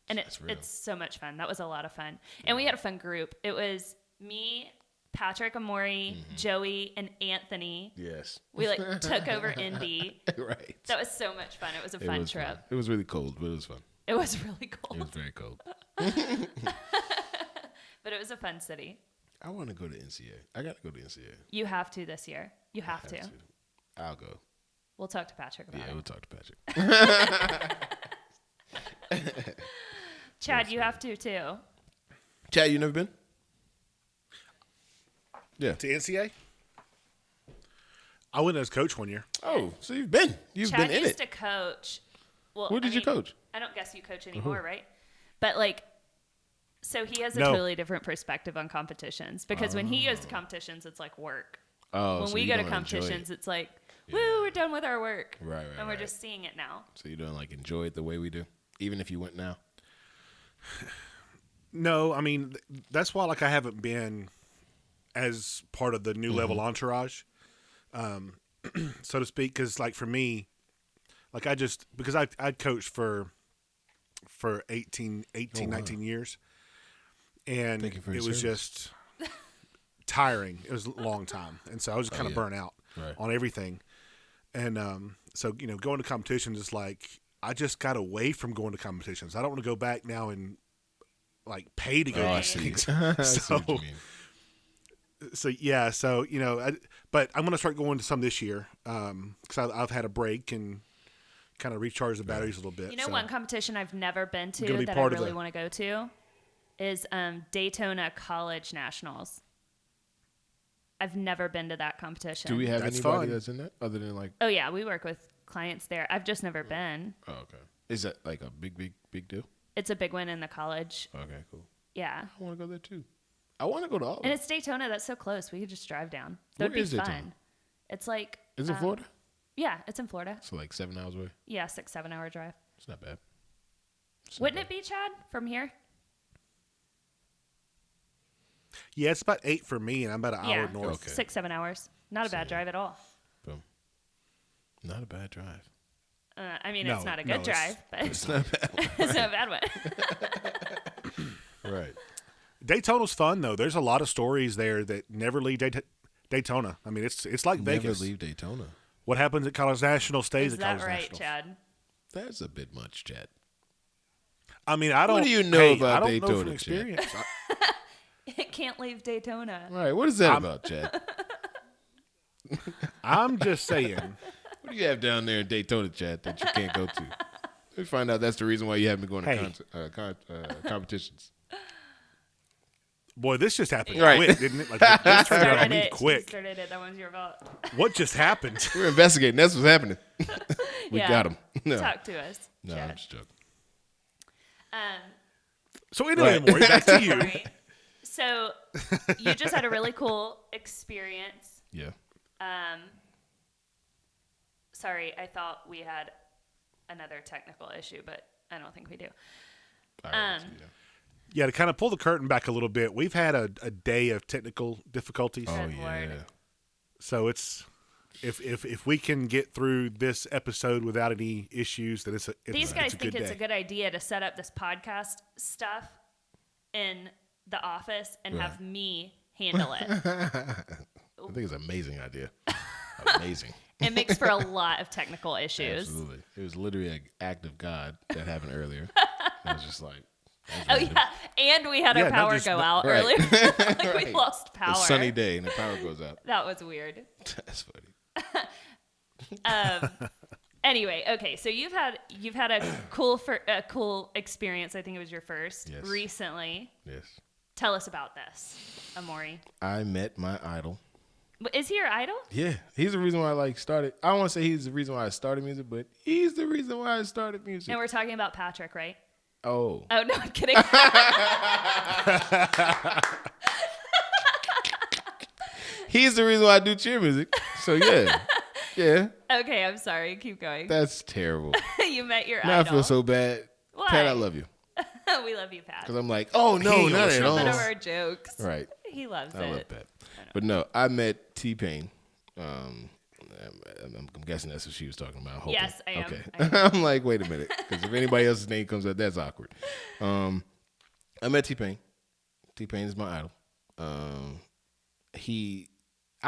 And it's so much fun. That was a lot of fun. And we had a fun group. It was me, Patrick, Amore, Joey, and Anthony. Yes. We like took over Indy. Right. That was so much fun. It was a fun trip. Fun. It was really cold, but it was fun. It was really cold. It was very cold. But it was a fun city. I want to go to NCAA. I got to go to NCAA. You have to this year. You have to. I'll go. We'll talk to Patrick about it. Yeah, we'll talk to Patrick. Chad, you have to too. Chad, you never been? Yeah. To NCAA? I went as coach one year. Oh, so you've been in it. Chad used to coach. Well, Where did you coach? I don't guess you coach anymore, right? But like, so he has a totally different perspective on competitions, because when he goes to competitions, it's like work. Oh, when so we go to competitions, it's like, woo, we're done with our work. Right. And we're just seeing it now. So you don't like enjoy it the way we do, even if you went now? No, I mean that's why like I haven't been as part of the new level entourage, so to speak. Because like for me, like because I'd coached for 18, 19 years, and it was just tiring. It was a long time, and so I was just kind of burnt out on everything. And so going to competitions is like I just got away from going to competitions. I don't want to go back now and like pay to go to things. So yeah, so but I'm gonna start going to some this year because I've had a break and kind of recharge the batteries a little bit. One competition I've never been to that I really want to go to is Daytona College Nationals. I've never been to that competition. Do we have anybody that's in that other than like? Oh yeah, we work with clients there. I've just never been. Oh, okay. Is that like a big deal? It's a big one in the college. Okay, cool. Yeah. I want to go there too. I want to go to all of them. And it's Daytona. That's so close. We could just drive down. Where That'd be is fun. Daytona? It's like. Is it Florida? Yeah, it's in Florida. So like 7 hours away? Yeah, 6-7 hour drive. It's not bad. Wouldn't it be, Chad, from here? Yeah, it's about 8 for me, and I'm about an hour north. 6-7 hours. Not a bad drive at all. Boom. Not a bad drive. I mean, it's not a good drive, but it's not bad. It's not a bad one. Right. Daytona's fun though. There's a lot of stories there that never leave Daytona. I mean, it's like Vegas. Never leave Daytona. What happens at College National stays at College National. National. Is that right, Chad? That's a bit much, Chad. I mean, I don't. What do you know about I don't Daytona, know from experience. It can't leave Daytona. Right. What is that about, Chad? I'm just saying. What do you have down there in Daytona, Chad, that you can't go to? We find out that's the reason why you haven't been going to competitions. Boy, this just happened Right. quick, didn't it? Like this turned out on me quick. You started it. That one's your fault. What just happened? We're investigating. That's what's happening. We got him. No. Talk to us. No, Chad. I'm just joking. So anyway, Amore, back to you. Right. So you just had a really cool experience. Yeah. Sorry, I thought we had another technical issue, but I don't think we do. Yeah, to kind of pull the curtain back a little bit, we've had a day of technical difficulties. Oh, Good yeah. Lord. So it's if we can get through this episode without any issues, then These guys think it's day. a good idea to set up this podcast stuff in the office and have me handle it. I think it's an amazing idea. Amazing. It makes for a lot of technical issues. Absolutely. It was literally an act of God that happened earlier. I was just like, Oh, yeah. And we had our power go out earlier. Like we lost power. It's a sunny day and the power goes out. That was weird. That's funny. Anyway, okay, so you've had a cool experience. I think it was your first recently. Yes. Tell us about this, Amore. I met my idol. Is he your idol? Yeah, he's the reason why I started. I don't want to say he's the reason why I started music, but he's the reason why I started music. And we're talking about Patrick, right? Oh. Oh, no, I'm kidding. He's the reason why I do cheer music. So, yeah. Yeah. Okay, I'm sorry. Keep going. That's terrible. You met your Now idol. I feel so bad. Why? Pat, I love you. We love you, Pat. Because I'm like, oh, no, not at all. None of our jokes. Right. He loves it. I love Pat. But no, I met TPain. I'm guessing that's what she was talking about. Hoping. Yes, I am. Okay. I am. I'm like, wait a minute. Because if anybody else's name comes up, that's awkward. I met TPain. TPain is my idol. I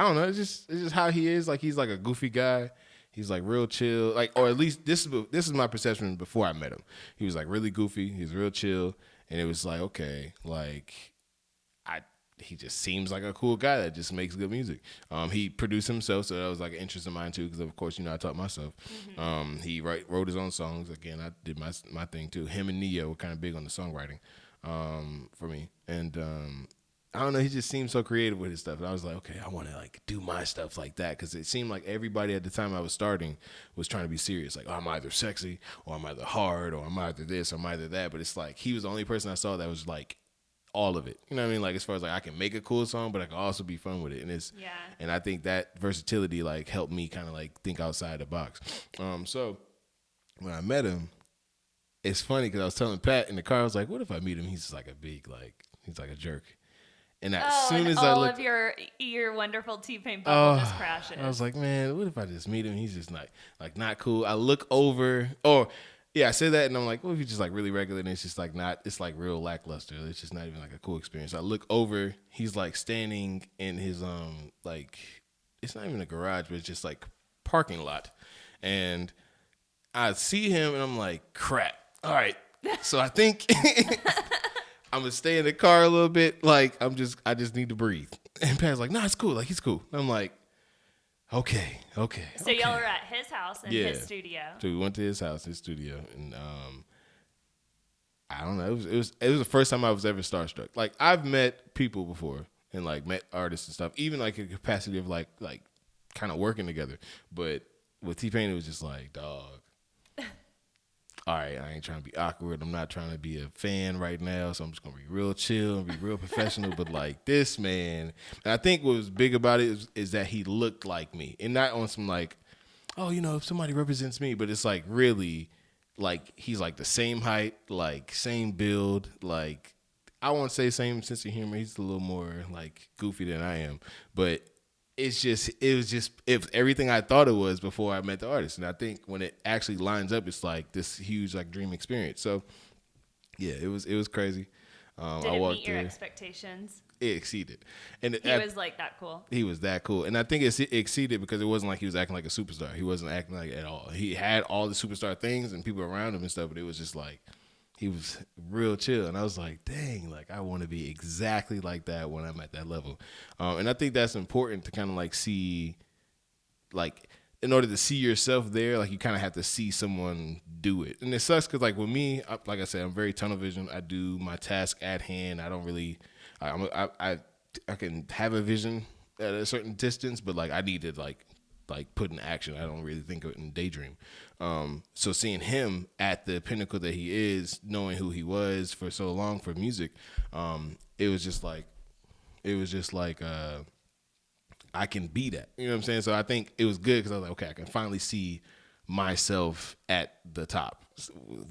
don't know. It's just how he is. Like, he's like a goofy guy. He's like real chill. Like, or at least this is my perception before I met him. He was like really goofy. He was real chill. And it was like, okay, like, he just seems like a cool guy that just makes good music. He produced himself, so that was like an interest of mine too. Because of course, I taught myself. Mm-hmm. He wrote his own songs. Again, I did my thing too. Him and Neo were kind of big on the songwriting for me. And I don't know. He just seemed so creative with his stuff. And I was like, okay, I want to like do my stuff like that, because it seemed like everybody at the time I was starting was trying to be serious. Like, oh, I'm either sexy or I'm either hard or I'm either this or I'm either that. But it's like he was the only person I saw that was like all of it. You know what I mean? Like, as far as like I can make a cool song, but I can also be fun with it. And I think that versatility like helped me kind of like think outside the box. So when I met him, it's funny because I was telling Pat in the car, I was like, what if I meet him? He's just like a big, like, he's like a jerk. And as soon as I look, of your wonderful TPain bubble just crashes. I was like, man, what if I just meet him? He's just not cool. I look over, I said that, and I'm like, what if he's just like really regular, and it's just like not, it's like real lackluster. It's just not even like a cool experience. I look over, he's like standing in his like, it's not even a garage, but it's just like parking lot, and I see him, and I'm like, crap. All right, so I think. I'm gonna stay in the car a little bit. Like I just need to breathe. And Pat's like, no, it's cool. Like he's cool. And I'm like, okay. So y'all are at his house in his studio. So we went to his house, his studio, and I don't know. It was the first time I was ever starstruck. Like I've met people before and like met artists and stuff, even like a capacity of like kind of working together. But with TPain, it was just like, dog. All right, I ain't trying to be awkward. I'm not trying to be a fan right now, so I'm just going to be real chill and be real professional. But, like, this man, and I think what was big about it is that he looked like me. And not on some, like, oh, if somebody represents me. But it's, like, really, like, he's, like, the same height, like, same build. Like, I won't say same sense of humor. He's a little more, like, goofy than I am. But it was everything I thought it was before I met the artist. And I think when it actually lines up, it's like this huge like dream experience. So yeah, it was crazy. Did it meet your expectations? It exceeded. And he was like that cool. He was that cool. And I think it exceeded because it wasn't like he was acting like a superstar. He wasn't acting like it at all. He had all the superstar things and people around him and stuff, but it was just like, he was real chill. And I was like, dang, like I want to be exactly like that when I'm at that level. And I think that's important to kind of like see, like in order to see yourself there, like you kind of have to see someone do it. And it sucks because like with me, like I said, I'm very tunnel vision. I do my task at hand. I don't really, I can have a vision at a certain distance, but like I need to like put in action. I don't really think of it in daydream. So seeing him at the pinnacle that he is, knowing who he was for so long for music, it was just like I can be that. You know what I'm saying? So I think it was good because I was like, okay, I can finally see myself at the top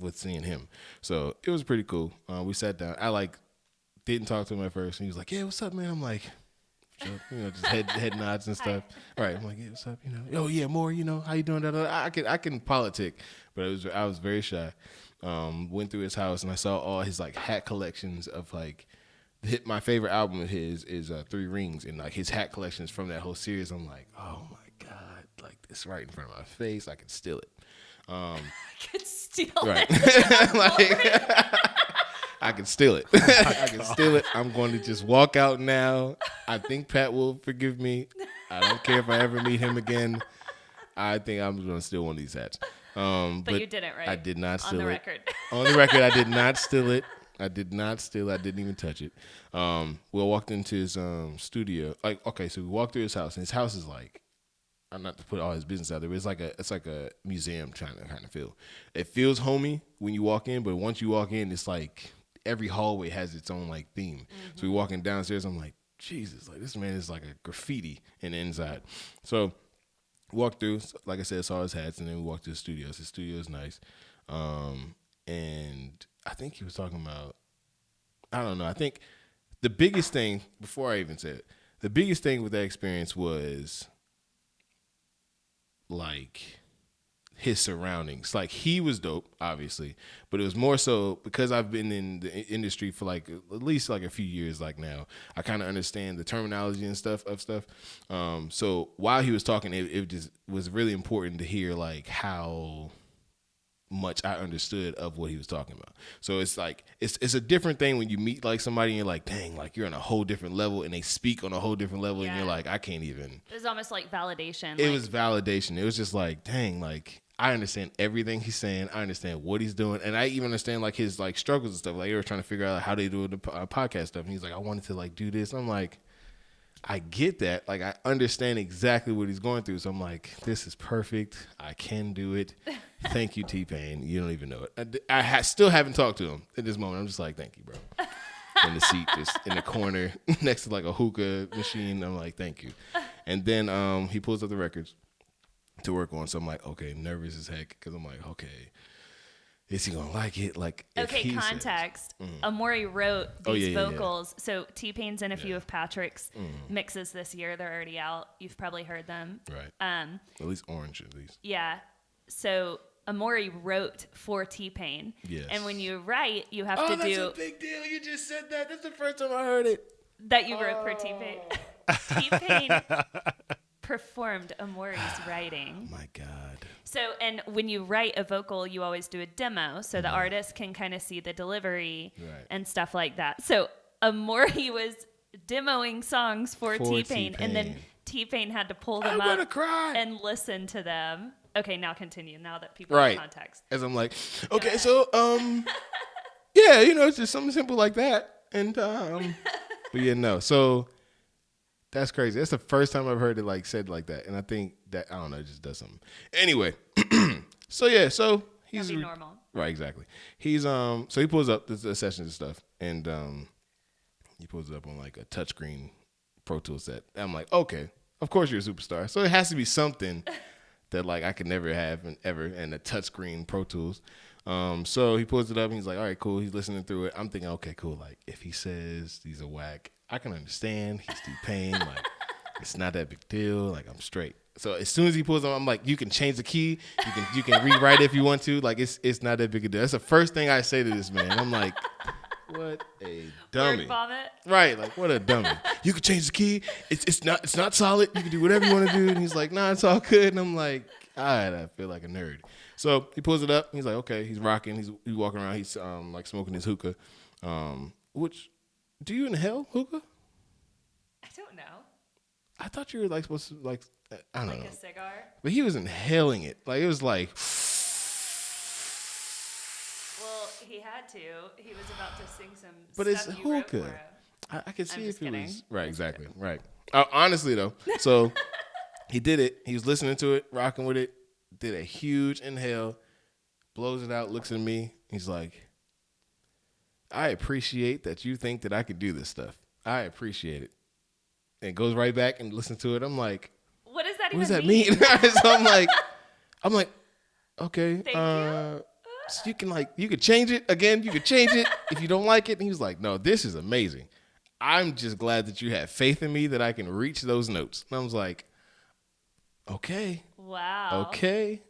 with seeing him. So it was pretty cool. We sat down. I didn't talk to him at first. And he was like, yeah, what's up, man? I'm like, just head nods and stuff. All right, I'm like, yeah, what's up? Oh yeah, more. How you doing? I can politic, but I was very shy. Went through his house and I saw all his like hat collections of like. My favorite album of his is 3 Rings, and like his hat collections from that whole series. I'm like, oh my god, like this right in front of my face. I could steal it. I could steal it. I can steal it. I can steal it. I'm going to just walk out now. I think Pat will forgive me. I don't care if I ever meet him again. I think I'm going to steal one of these hats. But you didn't, right? I did not steal it. On the record. On the record, I did not steal it. I did not steal it. I didn't even touch it. We walked into his studio. Like, okay, so we walked through his house, and his house is like, I'm not to put all his business out there, but it's like a museum kind of feel. It feels homey when you walk in, but once you walk in, it's like every hallway has its own like theme. Mm-hmm. So we walking downstairs, I'm like, Jesus, like this man is like a graffiti in the inside. So walked through, like I said, saw his hats, and then we walked to his studio. His studio is nice. And I think he was talking about, I don't know. I think the biggest thing, before I even said it, the biggest thing with that experience was like his surroundings. Like he was dope, obviously, but it was more so because I've been in the industry for like at least like a few years. Like now, I kind of understand the terminology and stuff. So while he was talking, it just was really important to hear like how much I understood of what he was talking about. So it's like it's a different thing when you meet like somebody and you're like, dang, like you're on a whole different level, and they speak on a whole different level, and you're like, I can't even. It was almost like validation. It was validation. It was just like, dang, like I understand everything he's saying. I understand what he's doing, and I even understand like his like struggles and stuff. Like they were trying to figure out how they do the podcast stuff, and he's like, I wanted to like do this. I'm like, I get that. Like I understand exactly what he's going through. So I'm like, this is perfect. I can do it. Thank you, TPain. You don't even know it. I still haven't talked to him at this moment. I'm just like, thank you, bro. In the seat, just in the corner next to like a hookah machine. I'm like, thank you. And then he pulls up the records to work on. So I'm like, okay, nervous as heck because I'm like, okay, is he gonna like it? Like, okay, context. Amore wrote these vocals. Yeah. So TPain's in a few of Patrick's mixes this year. They're already out. You've probably heard them. Right. At least Orange, at least. Yeah. So Amore wrote for TPain. Yes. And when you write, you have to do. Oh, that's a big deal. You just said that. That's the first time I heard it. That you wrote for TPain. TPain performed Amore's writing. Oh my God. So, and when you write a vocal, you always do a demo so the artist can kind of see the delivery and stuff like that. So Amore was demoing songs for T-Pain, and then T-Pain had to pull them up and listen to them. Okay, now continue. Now that people have context. As I'm like, okay, so yeah, you know, it's just something simple like that, and but yeah, no, so. That's crazy. That's the first time I've heard it like said like that, and I think that I don't know, it just does something. Anyway, so he's normal, right? Exactly. He's so he pulls up the sessions and stuff, and he pulls it up on like a touchscreen Pro Tools set. And I'm like, okay, of course you're a superstar. So it has to be something that like I could never have ever in a touchscreen Pro Tools. So he pulls it up and he's like, all right, cool. He's listening through it. I'm thinking, okay, cool. Like if he says these are whack, I can understand. He's TPain. Like it's not that big deal. Like I'm straight. So as soon as he pulls them, I'm like, you can change the key. You can rewrite it if you want to. Like it's not that big a deal. That's the first thing I say to this man. I'm like, what a dummy. Word vomit. Right, like what a dummy. You can change the key. It's not solid. You can do whatever you want to do. And he's like, nah, it's all good. And I'm like, all right, I feel like a nerd. So he pulls it up. He's like, okay, he's rocking. He's walking around. He's like smoking his hookah. Which, do you inhale hookah? I don't know. I thought you were like supposed to like, I don't know. Like a cigar? But he was inhaling it. Like it was like. Well, he had to. He was about to sing some but stuff it's you wrote hookah. for him. I could see if it kidding. was right. Exactly. Right. Honestly though, so he did it. He was listening to it, rocking with it. Did a huge inhale, blows it out, looks at me. He's like, I appreciate that you think that I could do this stuff. I appreciate it. And goes right back and listens to it. I'm like, what does that even mean? So I'm like, okay. Thank you. So you could change it again. You could change it if you don't like it. And he was like, no, this is amazing. I'm just glad that you have faith in me that I can reach those notes. And I was like, okay. Wow. Okay.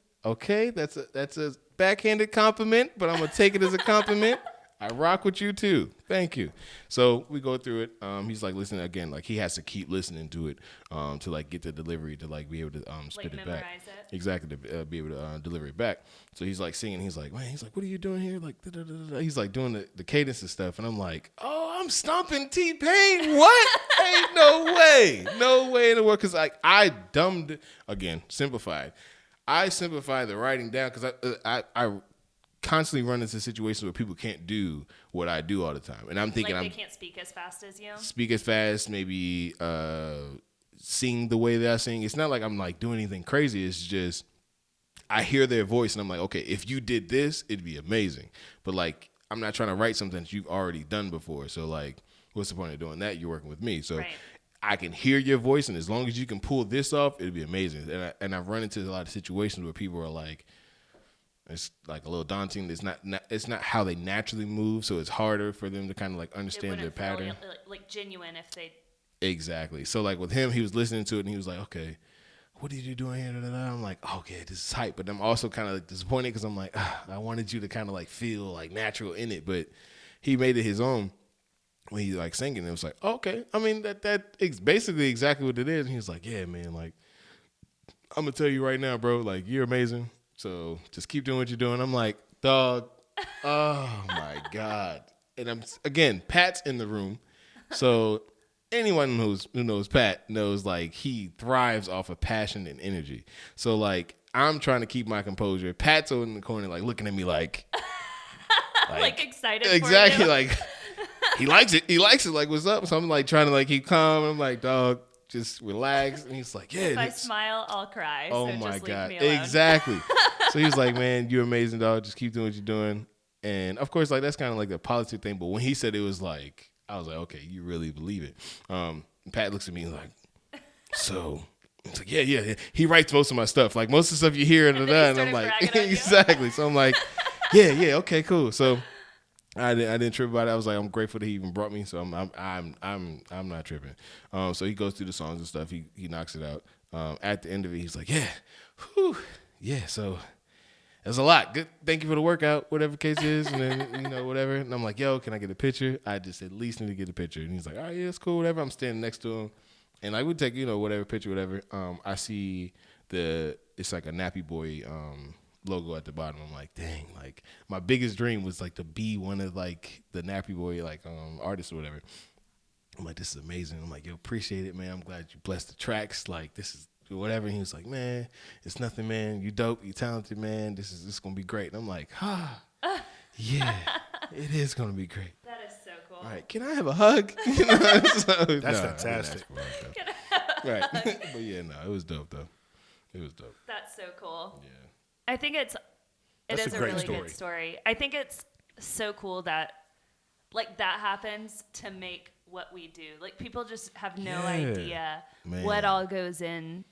That's a backhanded compliment, but I'm gonna take it as a compliment. I rock with you too. Thank you. So we go through it. He's like listening again. Like he has to keep listening to it to like get the delivery to like be able to spit it back. It. Exactly, to be able to deliver it back. So he's like singing. He's like, man. He's like, what are you doing here? Like, da, da, da, da. He's like doing the cadence and stuff. And I'm like, oh, I'm stomping T-Pain. What? Ain't no way in the world. Because I simplified. I simplified the writing down because I constantly run into situations where people can't do what I do all the time. And I'm thinking they can't speak as fast as you? Speak as fast, maybe sing the way that I sing. It's not like I'm like doing anything crazy. It's just I hear their voice and I'm like, okay, if you did this, it'd be amazing. But like I'm not trying to write something that you've already done before. So like what's the point of doing that? You're working with me. So I can hear your voice, and as long as you can pull this off, it'd be amazing. And I've run into a lot of situations where people are like, it's like a little daunting. It's not how they naturally move, so it's harder for them to kind of like understand their pattern. Like genuine if they. Exactly. So like with him, he was listening to it and he was like, okay, what are you doing here? I'm like, okay, this is hype. But I'm also kind of like disappointed because I'm like, I wanted you to kind of like feel like natural in it, but he made it his own. When he like singing, it was like, okay. I mean, that's basically exactly what it is. And he was like, yeah, man, like, I'm going to tell you right now, bro, like, you're amazing. So just keep doing what you're doing. I'm like, dog, oh, my God. And again, Pat's in the room. So anyone who knows Pat knows, like, he thrives off of passion and energy. So, like, I'm trying to keep my composure. Pat's over in the corner, like, looking at me like like excited exactly, for you. like, he likes it. Like, what's up? So I'm like trying to like keep calm. I'm like, dog, just relax. And he's like, yeah. If I smile, I'll cry. Oh so my just God. Leave me alone. Exactly. So he was like, man, you're amazing, dog. Just keep doing what you're doing. And of course, like that's kind of like the politics thing. But when he said it was like, I was like, okay, you really believe it. Pat looks at me like, so it's like, yeah. He writes most of my stuff. Like most of the stuff you hear, and I'm like, exactly. So I'm like, Yeah, okay, cool. So I didn't trip about it. I was like, I'm grateful that he even brought me. So I'm not tripping. So he goes through the songs and stuff. He knocks it out. At the end of it, he's like, yeah. So that's a lot. Good. Thank you for the workout, whatever the case is, and then whatever. And I'm like, yo, can I get a picture? I just at least need to get a picture. And he's like, all right, yeah, it's cool, whatever. I'm standing next to him, and I would take whatever picture, whatever. I see it's like a Nappy Boy logo at the bottom. I'm like, dang, like my biggest dream was like to be one of like the Nappy Boy like artists or whatever. I'm like, this is amazing. I'm like, yo, appreciate it, man. I'm glad you blessed the tracks. Like, this is whatever. And he was like, man, it's nothing, man. You dope. You talented, man. This is gonna be great. And I'm like, yeah, it is gonna be great. That is so cool. All right, can I have a hug? That's fantastic. Right, but yeah, no, it was dope though. It was dope. That's so cool. Yeah, I think it is a really good story. I think it's so cool that like that happens to make what we do. Like people just have no idea what all goes in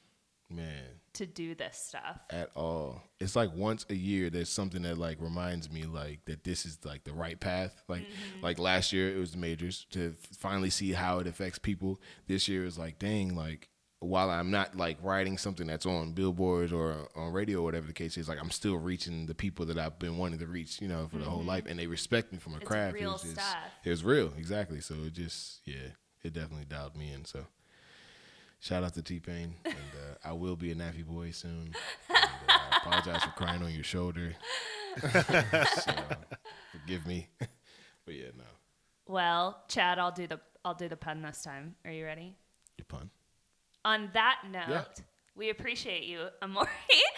to do this stuff at all. It's like once a year there's something that like reminds me like that this is like the right path. Like like last year it was the majors to finally see how it affects people. This year is like, dang, like while I'm not like writing something that's on billboards or on radio or whatever the case is, like I'm still reaching the people that I've been wanting to reach, for the whole life, and they respect me for my craft. It's real stuff. It was real, exactly. So it just, it definitely dialed me in. So shout out to TPain, and I will be a Nappy Boy soon. And, I apologize for crying on your shoulder. So, forgive me. But yeah, no. Well, Chad, I'll do the pun this time. Are you ready? Your pun. On that note, we appreciate you, Amore,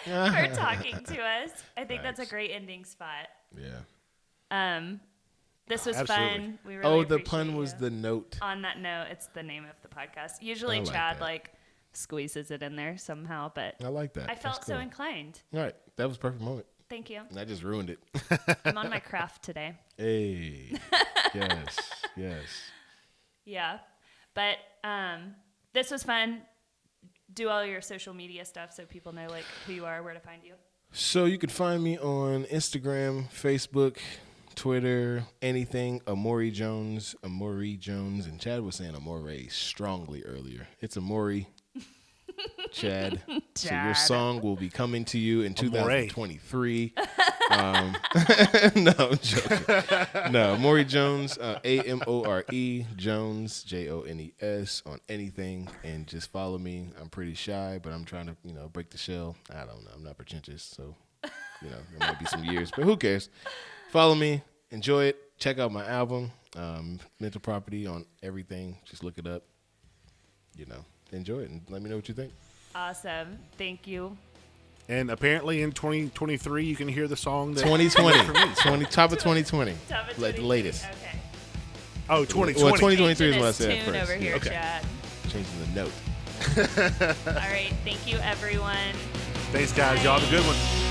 for talking to us. I think that's a great ending spot. Yeah. This was Absolutely. fun. We really the pun was you. the note. On that note, it's the name of the podcast. Usually like Chad that. Squeezes it in there somehow, but I like that. I felt That's cool. so inclined. All right. That was a perfect moment. Thank you. And I just ruined it. I'm on my craft today. Hey. Yes. Yeah. But this was fun. Do all your social media stuff so people know who you are, where to find you. So you can find me on Instagram, Facebook, Twitter, anything. Amore Jones, and Chad was saying Amore strongly earlier. It's Amore, Chad. So your song will be coming to you in 2023. No, I'm joking. No, Amore Jones, Amore Jones, Jones on anything, and just follow me. I'm pretty shy, but I'm trying to, break the shell. I don't know. I'm not pretentious, so there might be some years, but who cares? Follow me, enjoy it. Check out my album, Mental Property, on everything. Just look it up. Enjoy it and let me know what you think. Awesome. Thank you. And apparently in 2023, you can hear the song that 2020. Top of 2020. Top of The latest. Okay. Oh, 2020. Well, 2023 is what I Changing said this tune first. over here, Okay. Chad. Changing the note. All right. Thank you, everyone. Thanks, guys. Y'all have a good one.